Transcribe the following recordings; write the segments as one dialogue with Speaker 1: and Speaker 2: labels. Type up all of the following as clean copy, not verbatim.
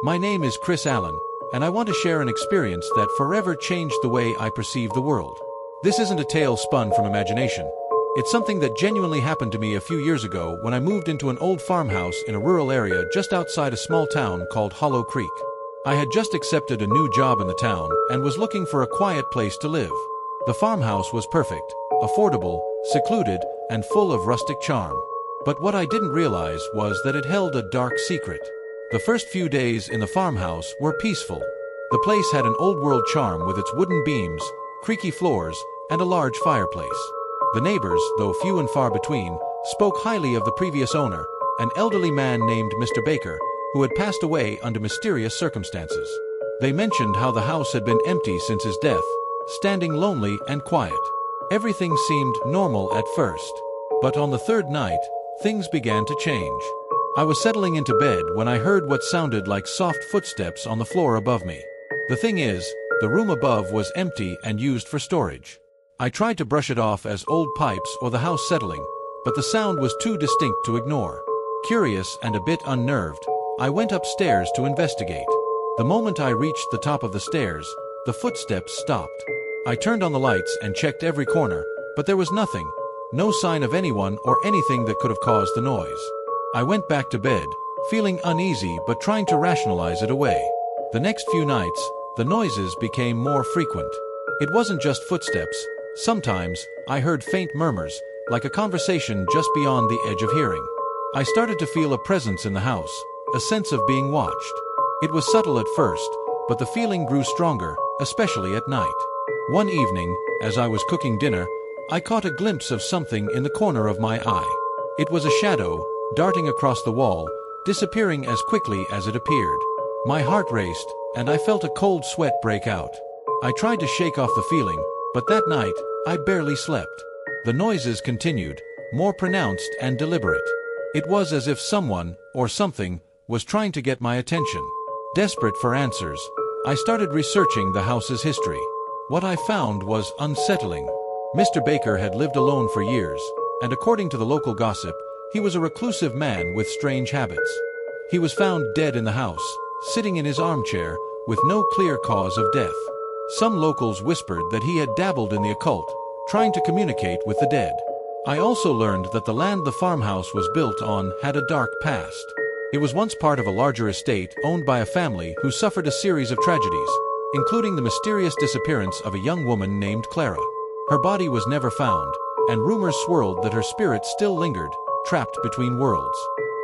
Speaker 1: My name is Chris Allen, and I want to share an experience that forever changed the way I perceive the world. This isn't a tale spun from imagination. It's something that genuinely happened to me a few years ago when I moved into an old farmhouse in a rural area just outside a small town called Hollow Creek. I had just accepted a new job in the town and was looking for a quiet place to live. The farmhouse was perfect, affordable, secluded, and full of rustic charm. But what I didn't realize was that it held a dark secret. The first few days in the farmhouse were peaceful. The place had an old-world charm with its wooden beams, creaky floors, and a large fireplace. The neighbors, though few and far between, spoke highly of the previous owner, an elderly man named Mr. Baker, who had passed away under mysterious circumstances. They mentioned how the house had been empty since his death, standing lonely and quiet. Everything seemed normal at first. But on the third night, things began to change. I was settling into bed when I heard what sounded like soft footsteps on the floor above me. The thing is, the room above was empty and used for storage. I tried to brush it off as old pipes or the house settling, but the sound was too distinct to ignore. Curious and a bit unnerved, I went upstairs to investigate. The moment I reached the top of the stairs, the footsteps stopped. I turned on the lights and checked every corner, but there was nothing, no sign of anyone or anything that could have caused the noise. I went back to bed, feeling uneasy but trying to rationalize it away. The next few nights, the noises became more frequent. It wasn't just footsteps. Sometimes, I heard faint murmurs, like a conversation just beyond the edge of hearing. I started to feel a presence in the house, a sense of being watched. It was subtle at first, but the feeling grew stronger, especially at night. One evening, as I was cooking dinner, I caught a glimpse of something in the corner of my eye. It was a shadow, darting across the wall, disappearing as quickly as it appeared. My heart raced, and I felt a cold sweat break out. I tried to shake off the feeling, but that night, I barely slept. The noises continued, more pronounced and deliberate. It was as if someone, or something, was trying to get my attention. Desperate for answers, I started researching the house's history. What I found was unsettling. Mr. Baker had lived alone for years, and according to the local gossip, he was a reclusive man with strange habits. He was found dead in the house, sitting in his armchair, with no clear cause of death. Some locals whispered that he had dabbled in the occult, trying to communicate with the dead. I also learned that the land the farmhouse was built on had a dark past. It was once part of a larger estate owned by a family who suffered a series of tragedies, including the mysterious disappearance of a young woman named Clara. Her body was never found, and rumors swirled that her spirit still lingered, trapped between worlds.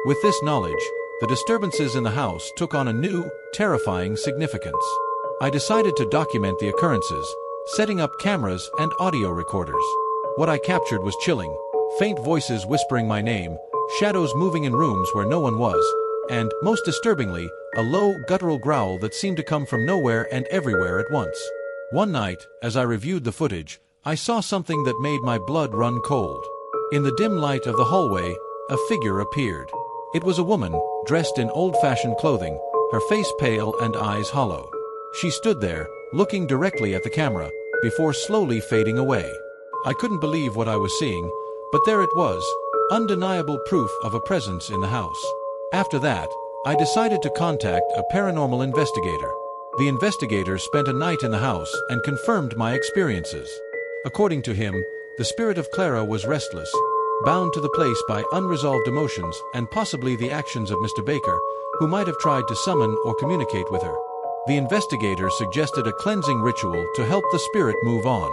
Speaker 1: With this knowledge, the disturbances in the house took on a new, terrifying significance. I decided to document the occurrences, setting up cameras and audio recorders. What I captured was chilling, faint voices whispering my name, shadows moving in rooms where no one was, and, most disturbingly, a low, guttural growl that seemed to come from nowhere and everywhere at once. One night, as I reviewed the footage, I saw something that made my blood run cold. In the dim light of the hallway, a figure appeared. It was a woman, dressed in old-fashioned clothing, her face pale and eyes hollow. She stood there, looking directly at the camera, before slowly fading away. I couldn't believe what I was seeing, but there it was, undeniable proof of a presence in the house. After that, I decided to contact a paranormal investigator. The investigator spent a night in the house and confirmed my experiences. According to him, the spirit of Clara was restless, bound to the place by unresolved emotions and possibly the actions of Mr. Baker, who might have tried to summon or communicate with her. The investigator suggested a cleansing ritual to help the spirit move on.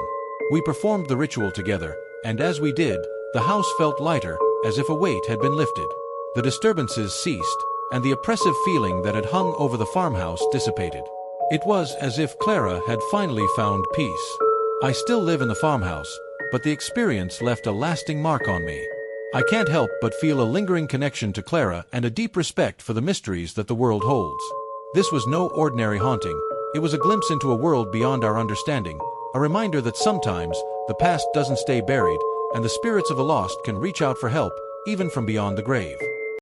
Speaker 1: We performed the ritual together, and as we did, the house felt lighter, as if a weight had been lifted. The disturbances ceased, and the oppressive feeling that had hung over the farmhouse dissipated. It was as if Clara had finally found peace. I still live in the farmhouse, but the experience left a lasting mark on me. I can't help but feel a lingering connection to Clara and a deep respect for the mysteries that the world holds. This was no ordinary haunting. It was a glimpse into a world beyond our understanding, a reminder that sometimes the past doesn't stay buried, and the spirits of the lost can reach out for help, even from beyond the grave.